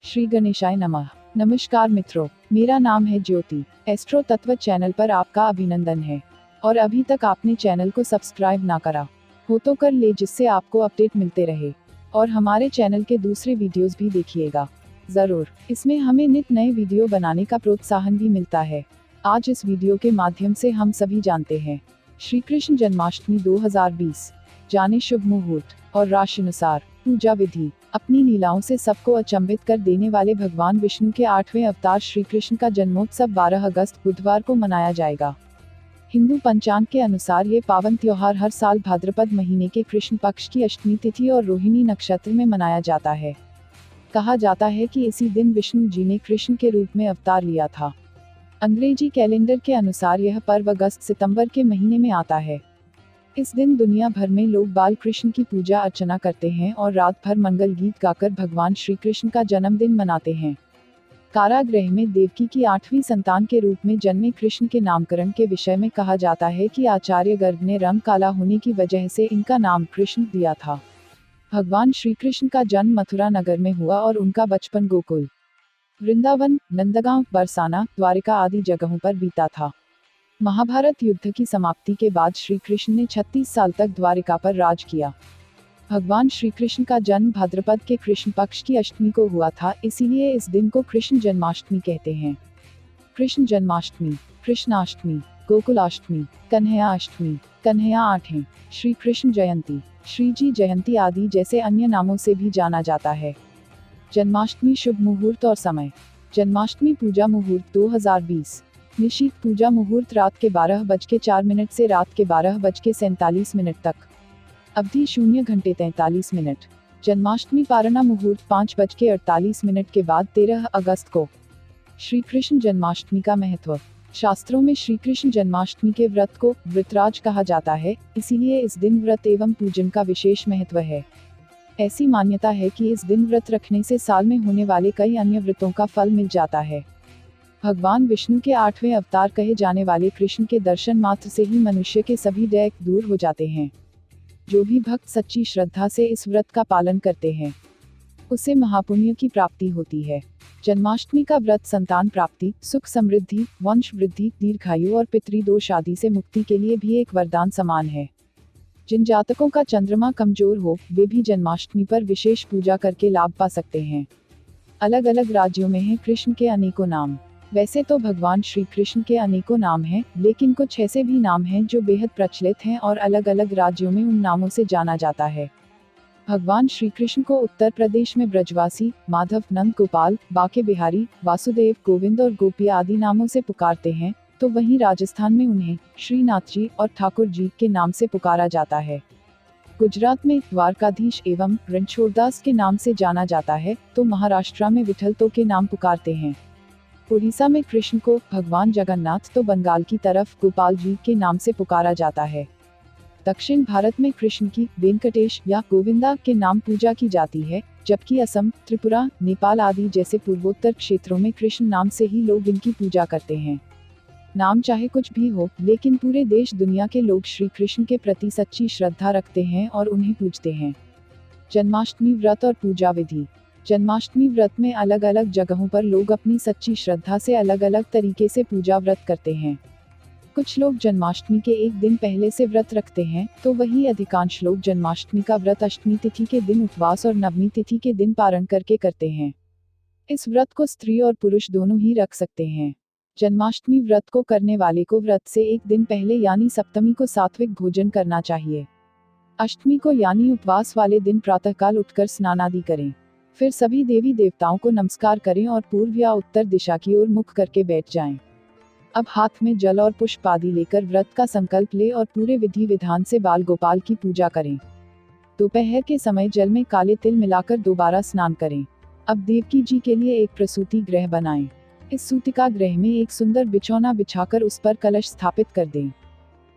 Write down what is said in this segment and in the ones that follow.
श्री गणेशाय नमः। नमस्कार मित्रों, मेरा नाम है ज्योति। एस्ट्रो तत्व चैनल पर आपका अभिनंदन है। और अभी तक आपने चैनल को सब्सक्राइब ना करा हो तो कर ले, जिससे आपको अपडेट मिलते रहे। और हमारे चैनल के दूसरे वीडियोस भी देखिएगा जरूर। इसमें हमें नित नए वीडियो बनाने का प्रोत्साहन भी मिलता है। आज इस वीडियो के माध्यम से हम सभी जानते हैं श्री कृष्ण जन्माष्टमी 2020 जाने शुभ मुहूर्त और राशि अनुसार पूजा विधि। अपनी लीलाओं से सबको अचंभित कर देने वाले भगवान विष्णु के 8वें अवतार श्री कृष्ण का जन्मोत्सव 12 अगस्त बुधवार को मनाया जाएगा। हिंदू पंचांग के अनुसार ये पावन त्योहार हर साल भाद्रपद महीने के कृष्ण पक्ष की अष्टमी तिथि और रोहिणी नक्षत्र में मनाया जाता है। कहा जाता है कि इसी दिन विष्णु जी ने कृष्ण के रूप में अवतार लिया था। अंग्रेजी कैलेंडर के अनुसार यह पर्व अगस्त सितंबर के महीने में आता है। इस दिन दुनिया भर में लोग बाल कृष्ण की पूजा अर्चना करते हैं और रात भर मंगल गीत गाकर भगवान श्री कृष्ण का जन्मदिन मनाते हैं। कारागृह में देवकी की 8वीं संतान के रूप में जन्मे कृष्ण के नामकरण के विषय में कहा जाता है कि आचार्य गर्ग ने रंग काला होने की वजह से इनका नाम कृष्ण दिया था। भगवान श्री कृष्ण का जन्म मथुरा नगर में हुआ और उनका बचपन गोकुल, वृंदावन, नंदगांव, बरसाना, द्वारिका आदि जगहों पर बीता था। महाभारत युद्ध की समाप्ति के बाद श्री कृष्ण ने 36 साल तक द्वारिका पर राज किया। भगवान श्री कृष्ण का जन्म भाद्रपद के कृष्ण पक्ष की अष्टमी को हुआ था, इसीलिए इस दिन को कृष्ण जन्माष्टमी कहते हैं। कृष्ण जन्माष्टमी, कृष्णाष्टमी, गोकुलाष्टमी, कन्हैया अष्टमी, कन्हैया आठवें, श्री कृष्ण जयंती, श्रीजी जयंती आदि जैसे अन्य नामों से भी जाना जाता है। जन्माष्टमी शुभ मुहूर्त और समय। जन्माष्टमी पूजा मुहूर्त 2020 निशीत पूजा मुहूर्त रात के 12:04 से रात के 12:47 तक। अवधि 0 घंटे 43 मिनट। जन्माष्टमी पारणा मुहूर्त 5:48 के बाद 13 अगस्त को। श्री कृष्ण जन्माष्टमी का महत्व। शास्त्रों में श्री कृष्ण जन्माष्टमी के व्रत को व्रतराज कहा जाता है, इसीलिए इस दिन व्रत एवं पूजन का विशेष महत्व है। ऐसी मान्यता है कि इस दिन व्रत रखने से साल में होने वाले कई अन्य व्रतों का फल मिल जाता है। भगवान विष्णु के 8वें अवतार कहे जाने वाले कृष्ण के दर्शन मात्र से ही मनुष्य के सभी दैक दूर हो जाते हैं। जो भी भक्त सच्ची श्रद्धा से इस व्रत का पालन करते हैं, उसे महापुण्य की प्राप्ति होती है। जन्माष्टमी का व्रत संतान प्राप्ति, सुख समृद्धि, वंश वृद्धि, दीर्घायु और पितृदोष आदि से मुक्ति के लिए भी एक वरदान समान है। जिन जातकों का चंद्रमा कमजोर हो, वे भी जन्माष्टमी पर विशेष पूजा करके लाभ पा सकते हैं। अलग अलग राज्यों में हैं कृष्ण के अनेकों नाम। वैसे तो भगवान श्री कृष्ण के अनेकों नाम हैं, लेकिन कुछ ऐसे भी नाम हैं जो बेहद प्रचलित हैं और अलग अलग राज्यों में उन नामों से जाना जाता है। भगवान श्री कृष्ण को उत्तर प्रदेश में ब्रजवासी, माधव, नंद गोपाल, बाके बिहारी, वासुदेव, गोविंद और गोपिया आदि नामों से पुकारते हैं, तो वहीं राजस्थान में उन्हें श्रीनाथ जी और ठाकुर जी के नाम से पुकारा जाता है। गुजरात में द्वारकाधीश एवं रणछोड़दास के नाम से जाना जाता है, तो महाराष्ट्र में विठल तो के नाम पुकारते हैं। उड़ीसा में कृष्ण को भगवान जगन्नाथ तो बंगाल की तरफ गोपाल जी के नाम से पुकारा जाता है। दक्षिण भारत में कृष्ण की वेंकटेश या गोविंदा के नाम पूजा की जाती है, जबकि असम, त्रिपुरा, नेपाल आदि जैसे पूर्वोत्तर क्षेत्रों में कृष्ण नाम से ही लोग इनकी पूजा करते हैं। नाम चाहे कुछ भी हो, लेकिन पूरे देश दुनिया के लोग श्री कृष्ण के प्रति सच्ची श्रद्धा रखते हैं और उन्हें पूजते हैं। जन्माष्टमी व्रत और पूजा विधि। जन्माष्टमी व्रत में अलग अलग जगहों पर लोग अपनी सच्ची श्रद्धा से अलग अलग तरीके से पूजा व्रत करते हैं। कुछ लोग जन्माष्टमी के एक दिन पहले से व्रत रखते हैं, तो वहीं अधिकांश लोग जन्माष्टमी का व्रत अष्टमी तिथि के दिन उपवास और नवमी तिथि के दिन पारण करके करते हैं। इस व्रत को स्त्री और पुरुष दोनों ही रख सकते हैं। जन्माष्टमी व्रत को करने वाले को व्रत से एक दिन पहले यानी सप्तमी को सात्विक भोजन करना चाहिए। अष्टमी को यानी उपवास वाले दिन प्रातःकाल उठकर स्नान आदि करें। फिर सभी देवी देवताओं को नमस्कार करें और पूर्व या उत्तर दिशा की ओर मुख करके बैठ जाएं। अब हाथ में जल और पुष्प आदि लेकर व्रत का संकल्प ले और पूरे विधि विधान से बाल गोपाल की पूजा करें। दोपहर के समय जल में काले तिल मिलाकर दोबारा स्नान करें। अब देवकी जी के लिए एक प्रसूति गृह बनाएं। इस सूतिका गृह में एक सुंदर बिछौना बिछाकर उस पर कलश स्थापित कर दें।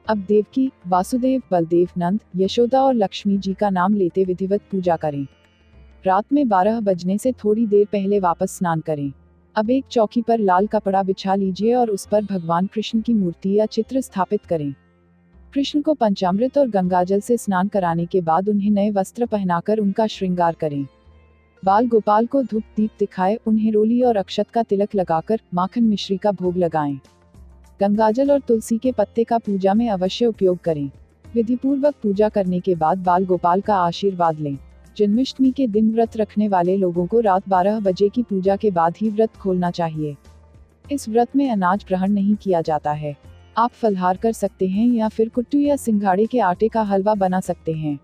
अब देवकी, वासुदेव, बलदेव, नंद, यशोदा और लक्ष्मी जी का नाम लेते विधिवत पूजा करें। रात में 12 बजने से थोड़ी देर पहले वापस स्नान करें। अब एक चौकी पर लाल कपड़ा बिछा लीजिए और उस पर भगवान कृष्ण की मूर्ति या चित्र स्थापित करें। कृष्ण को पंचामृत और गंगाजल से स्नान कराने के बाद उन्हें नए वस्त्र पहनाकर उनका श्रृंगार करें। बाल गोपाल को धूप दीप दिखाए, उन्हें रोली और अक्षत का तिलक लगाकर माखन मिश्री का भोग लगाएं। गंगाजल और तुलसी के पत्ते का पूजा में अवश्य उपयोग करें। विधिपूर्वक पूजा करने के बाद बाल गोपाल का आशीर्वाद लें। जन्माष्टमी के दिन व्रत रखने वाले लोगों को रात 12 बजे की पूजा के बाद ही व्रत खोलना चाहिए। इस व्रत में अनाज ग्रहण नहीं किया जाता है। आप फलहार कर सकते हैं या फिर कुट्टू या सिंघाड़े के आटे का हलवा बना सकते हैं।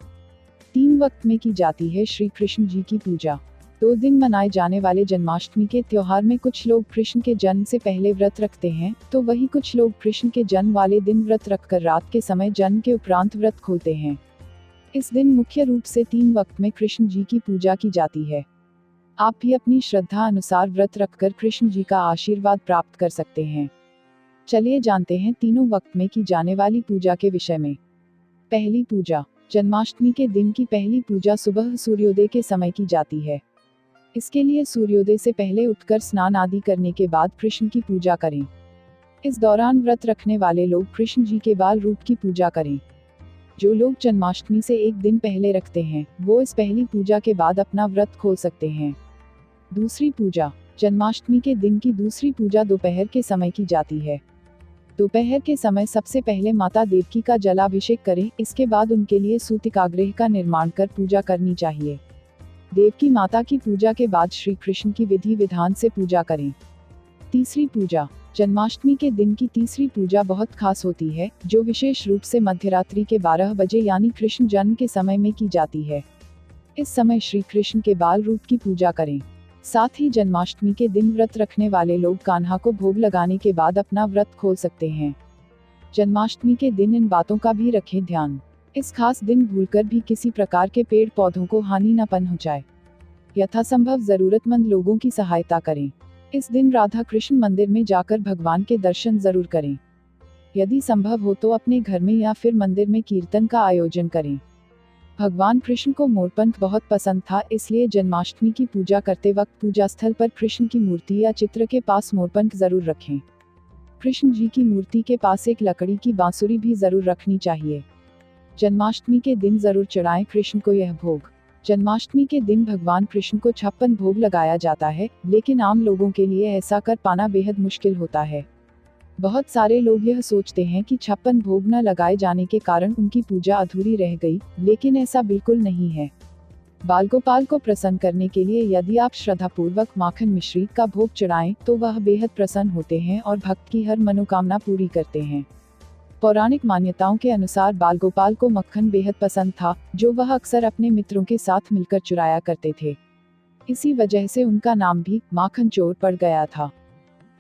3 वक्त में की जाती है श्री कृष्ण जी की पूजा। 2 दिन मनाए जाने वाले जन्माष्टमी के त्योहार में कुछ लोग कृष्ण के जन्म से पहले व्रत रखते हैं, तो वही कुछ लोग कृष्ण के जन्म वाले दिन व्रत रखकर रात के समय जन्म के उपरांत व्रत खोलते हैं। इस दिन मुख्य रूप से 3 वक्त में कृष्ण जी की पूजा की जाती है। आप भी अपनी श्रद्धा अनुसार व्रत रखकर कृष्ण जी का आशीर्वाद प्राप्त कर सकते हैं। चलिए जानते हैं तीनों वक्त में की जाने वाली पूजा के विषय में। पहली पूजा। जन्माष्टमी के दिन की पहली पूजा सुबह सूर्योदय के समय की जाती है। इसके लिए सूर्योदय से पहले उठकर स्नान आदि करने के बाद कृष्ण की पूजा करें। इस दौरान व्रत रखने वाले लोग कृष्ण जी के बाल रूप की पूजा करें। जो लोग जन्माष्टमी से 1 दिन पहले रखते हैं, वो इस पहली पूजा के बाद अपना व्रत खोल सकते हैं। दूसरी पूजा। जन्माष्टमी के दिन की दूसरी पूजा दोपहर के समय की जाती है। दोपहर के समय सबसे पहले माता देवकी का जलाभिषेक करें, इसके बाद उनके लिए सूतिकाग्रह का निर्माण कर पूजा करनी चाहिए। देवकी माता की पूजा के बाद श्री कृष्ण की विधि विधान से पूजा करें। तीसरी पूजा। जन्माष्टमी के दिन की तीसरी पूजा बहुत खास होती है, जो विशेष रूप से मध्यरात्रि के 12 बजे यानी कृष्ण जन्म के समय में की जाती है। इस समय श्री कृष्ण के बाल रूप की पूजा करें। साथ ही जन्माष्टमी के दिन व्रत रखने वाले लोग कान्हा को भोग लगाने के बाद अपना व्रत खोल सकते हैं। जन्माष्टमी के दिन इन बातों का भी रखें ध्यान। इस खास दिन भूलकर भी किसी प्रकार के पेड़ पौधों को हानि न पहुंचाए। यथासंभव जरूरतमंद लोगों की सहायता करें। इस दिन राधा कृष्ण मंदिर में जाकर भगवान के दर्शन जरूर करें। यदि संभव हो तो अपने घर में या फिर मंदिर में कीर्तन का आयोजन करें। भगवान कृष्ण को मोरपंख बहुत पसंद था, इसलिए जन्माष्टमी की पूजा करते वक्त पूजा स्थल पर कृष्ण की मूर्ति या चित्र के पास मोरपंख जरूर रखें। कृष्ण जी की मूर्ति के पास एक लकड़ी की बांसुरी भी जरूर रखनी चाहिए। जन्माष्टमी के दिन जरूर चढ़ाएं कृष्ण को यह भोग। जन्माष्टमी के दिन भगवान कृष्ण को 56 भोग लगाया जाता है, लेकिन आम लोगों के लिए ऐसा कर पाना बेहद मुश्किल होता है। बहुत सारे लोग यह सोचते हैं कि 56 भोग न लगाए जाने के कारण उनकी पूजा अधूरी रह गई, लेकिन ऐसा बिल्कुल नहीं है। बाल गोपाल को प्रसन्न करने के लिए यदि आप श्रद्धापूर्वक माखन मिश्री का भोग चढ़ाएं, तो वह बेहद प्रसन्न होते हैं और भक्त की हर मनोकामना पूरी करते हैं। पौराणिक मान्यताओं के अनुसार बाल गोपाल को मक्खन बेहद पसंद था, जो वह अक्सर अपने मित्रों के साथ मिलकर चुराया करते थे। इसी वजह से उनका नाम भी माखन चोर पड़ गया था।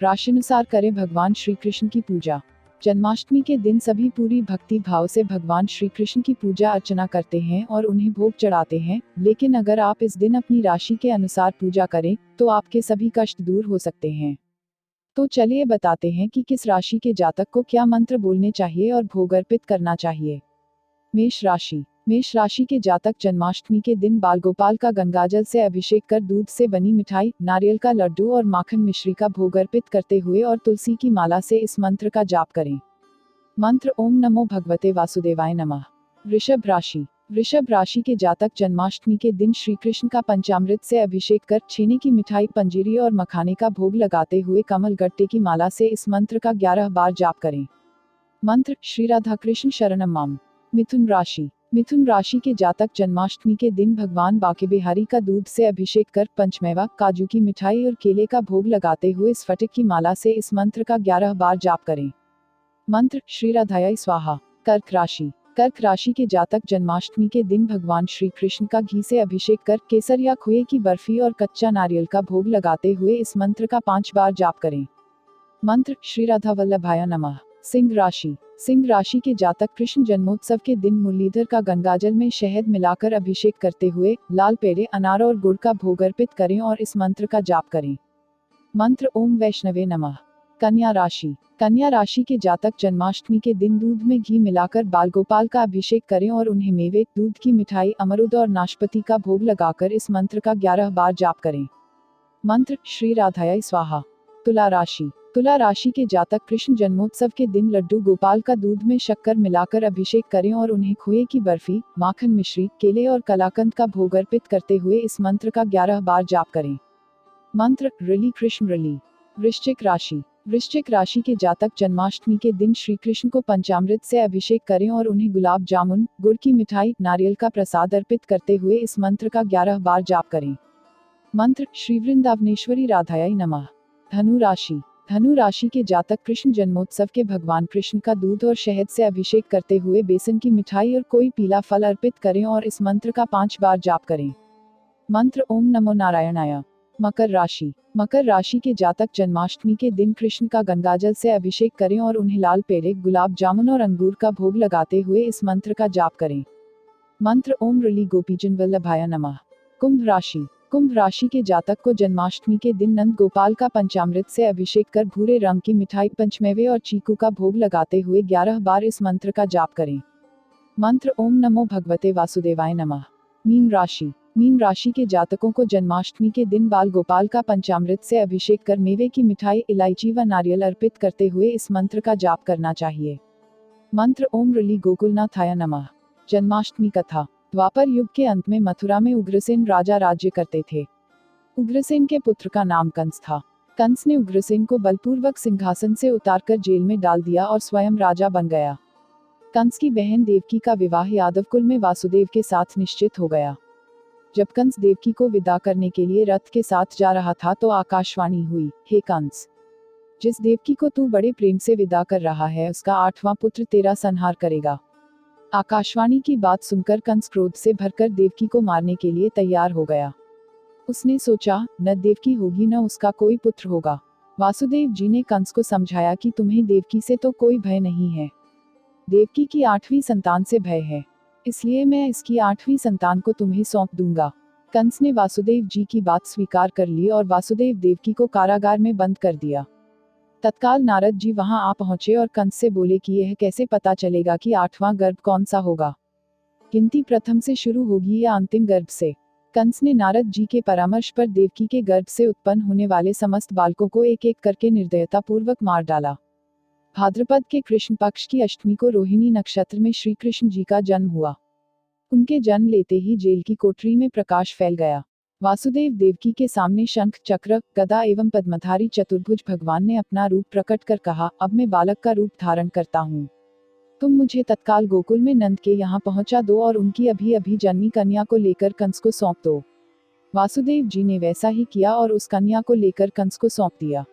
राशिनुसार करें भगवान श्री कृष्ण की पूजा। जन्माष्टमी के दिन सभी पूरी भक्ति भाव से भगवान श्री कृष्ण की पूजा अर्चना करते हैं और उन्हें भोग चढ़ाते हैं, लेकिन अगर आप इस दिन अपनी राशि के अनुसार पूजा करें, तो आपके सभी कष्ट दूर हो सकते हैं। तो चलिए बताते हैं कि किस राशि के जातक को क्या मंत्र बोलने चाहिए और भोग अर्पित करना चाहिए। मेष राशि। मेष राशि के जातक जन्माष्टमी के दिन बाल गोपाल का गंगाजल से अभिषेक कर दूध से बनी मिठाई, नारियल का लड्डू और माखन मिश्री का भोग अर्पित करते हुए और तुलसी की माला से इस मंत्र का जाप करें। मंत्र ओम नमो भगवते वासुदेवाय नमः। वृषभ राशि। वृषभ राशि के जातक जन्माष्टमी के दिन श्री कृष्ण का पंचामृत से अभिषेक कर छेने की मिठाई, पंजीरी और मखाने का भोग लगाते हुए कमल गट्टे की माला से इस मंत्र का 11 बार जाप करें। मंत्र श्री राधा कृष्ण शरणम माम। मिथुन राशि। मिथुन राशि के जातक जन्माष्टमी के दिन भगवान बांके बिहारी का दूध से अभिषेक कर पंचमेवा, काजू की मिठाई और केले का भोग लगाते हुए स्फटिक की माला से इस मंत्र का 11 बार जाप करें। मंत्र श्री राधाय स्वाहा। कर्क राशि। कर्क राशि के जातक जन्माष्टमी के दिन भगवान श्री कृष्ण का घी से अभिषेक कर केसर या खोए की बर्फी और कच्चा नारियल का भोग लगाते हुए इस मंत्र का 5 बार जाप करें। मंत्र श्री राधा वल्लभाय नमः। सिंह राशि। सिंह राशि के जातक कृष्ण जन्मोत्सव के दिन मुरलीधर का गंगाजल में शहद मिलाकर अभिषेक करते हुए लाल पेड़े, अनार और गुड़ का भोग अर्पित करें और इस मंत्र का जाप करें। मंत्र ओम वैष्णवे नमः। कन्या राशि। कन्या राशि के जातक जन्माष्टमी के दिन दूध में घी मिलाकर बाल गोपाल का अभिषेक करें और उन्हें मेवे, दूध की मिठाई, अमरूद और नाशपाती का भोग लगाकर इस मंत्र का 11 बार जाप करें। मंत्र श्री राधाय स्वाहा। तुला राशि। तुला राशि के जातक कृष्ण जन्मोत्सव के दिन लड्डू गोपाल का दूध में शक्कर मिलाकर अभिषेक करें और उन्हें खोए की बर्फी, माखन मिश्री, केले और कलाकंद का भोग अर्पित करते हुए इस मंत्र का 11 बार जाप करें। मंत्र रली कृष्ण रली। वृश्चिक राशि। वृश्चिक राशि के जातक जन्माष्टमी के दिन श्री कृष्ण को पंचामृत से अभिषेक करें और उन्हें गुलाब जामुन, गुड़ की मिठाई, नारियल का प्रसाद अर्पित करते हुए इस मंत्र का 11 बार जाप करें। मंत्र श्री वृंदावनेश्वरी राधायाई नमः। धनु राशि। धनु राशि के जातक कृष्ण जन्मोत्सव के भगवान कृष्ण का दूध और शहद से अभिषेक करते हुए बेसन की मिठाई और कोई पीला फल अर्पित करें और इस मंत्र का 5 बार जाप करें। मंत्र ओम नमो नारायणाय। मकर राशि। मकर राशि के जातक जन्माष्टमी के दिन कृष्ण का गंगाजल से अभिषेक करें और उन्हें लाल पेड़े, गुलाब जामुन और अंगूर का भोग लगाते हुए इस मंत्र का जाप करें। मंत्र ओम रली गोपीजन वल्लभाय नमः। कुंभ राशि। कुंभ राशि के जातक को जन्माष्टमी के दिन नंद गोपाल का पंचामृत से अभिषेक कर भूरे रंग की मिठाई, पंचमेवे और चीकू का भोग लगाते हुए 11 बार इस मंत्र का जाप करें। मंत्र ओम नमो भगवते वासुदेवाय नमः। मीन राशि। मीन राशि के जातकों को जन्माष्टमी के दिन बाल गोपाल का पंचामृत से अभिषेक कर मेवे की मिठाई, इलायची व नारियल अर्पित करते हुए इस मंत्र का जाप करना चाहिए। मंत्र ओम रली गोकुलनाथाय नमः। जन्माष्टमी कथा। द्वापर युग के अंत में मथुरा में उग्रसेन राजा राज्य करते थे। उग्रसेन के पुत्र का नाम कंस था। कंस ने उग्रसेन को बलपूर्वक सिंहासन से उतारकर जेल में डाल दिया और स्वयं राजा बन गया। कंस की बहन देवकी का विवाह यादव कुल में वासुदेव के साथ निश्चित हो गया। जब कंस देवकी को विदा करने के लिए रथ के साथ जा रहा था तो आकाशवाणी हुई, हे कंस, जिस देवकी को तू बड़े प्रेम से विदा कर रहा है उसका 8वां पुत्र तेरा संहार करेगा। आकाशवाणी की बात सुनकर कंस क्रोध से भरकर देवकी को मारने के लिए तैयार हो गया। उसने सोचा, न देवकी होगी न उसका कोई पुत्र होगा। वासुदेव जी ने कंस को समझाया कि तुम्हें देवकी से तो कोई भय नहीं है, देवकी की 8वीं संतान से भय है, इसलिए मैं इसकी 8वीं संतान को तुम्हें सौंप दूंगा। कंस ने वासुदेव जी की बात स्वीकार कर ली और वासुदेव देवकी को कारागार में बंद कर दिया। तत्काल नारद जी वहां आ पहुंचे और कंस से बोले कि यह कैसे पता चलेगा कि 8वां गर्भ कौन सा होगा, गिनती प्रथम से शुरू होगी या अंतिम गर्भ से। कंस ने नारद जी के परामर्श पर देवकी के गर्भ से उत्पन्न होने वाले समस्त बालकों को एक एक करके निर्दयता पूर्वक मार डाला। भाद्रपद के कृष्ण पक्ष की अष्टमी को रोहिणी नक्षत्र में श्री कृष्ण जी का जन्म हुआ। उनके जन्म लेते ही जेल की कोठरी में प्रकाश फैल गया। वासुदेव देवकी के सामने शंख, चक्र, गदा एवं पद्मधारी चतुर्भुज भगवान ने अपना रूप प्रकट कर कहा, अब मैं बालक का रूप धारण करता हूँ। तुम मुझे तत्काल गोकुल में नंद के यहाँ पहुंचा दो और उनकी अभी अभी जन्मी कन्या को लेकर कंस को सौंप दो। वासुदेव जी ने वैसा ही किया और उस कन्या को लेकर कंस को सौंप दिया।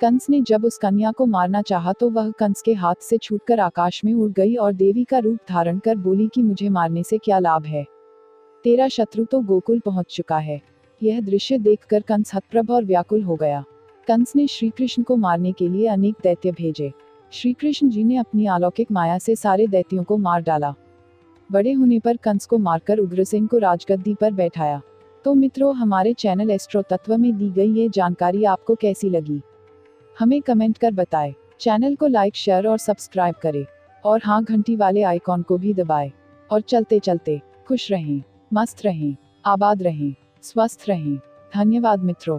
कंस ने जब उस कन्या को मारना चाहा तो वह कंस के हाथ से छूटकर आकाश में उड़ गई और देवी का रूप धारण कर बोली कि मुझे मारने से क्या लाभ है, तेरा शत्रु तो गोकुल पहुंच चुका है। यह दृश्य देखकर कंस हतप्रभ और व्याकुल हो गया। कंस ने श्री कृष्ण को मारने के लिए अनेक दैत्य भेजे। श्री कृष्ण जी ने अपनी अलौकिक माया से सारे दैत्यों को मार डाला। बड़े होने पर कंस को मारकर उग्रसेन को राजगद्दी पर बैठाया। तो मित्रों, हमारे चैनल एस्ट्रो तत्व में दी गई ये जानकारी आपको कैसी लगी, हमें कमेंट कर बताएं। चैनल को लाइक, शेयर और सब्सक्राइब करें और हाँ, घंटी वाले आइकॉन को भी दबाएं। और चलते चलते खुश रहें, मस्त रहें, आबाद रहें, स्वस्थ रहें। धन्यवाद मित्रों।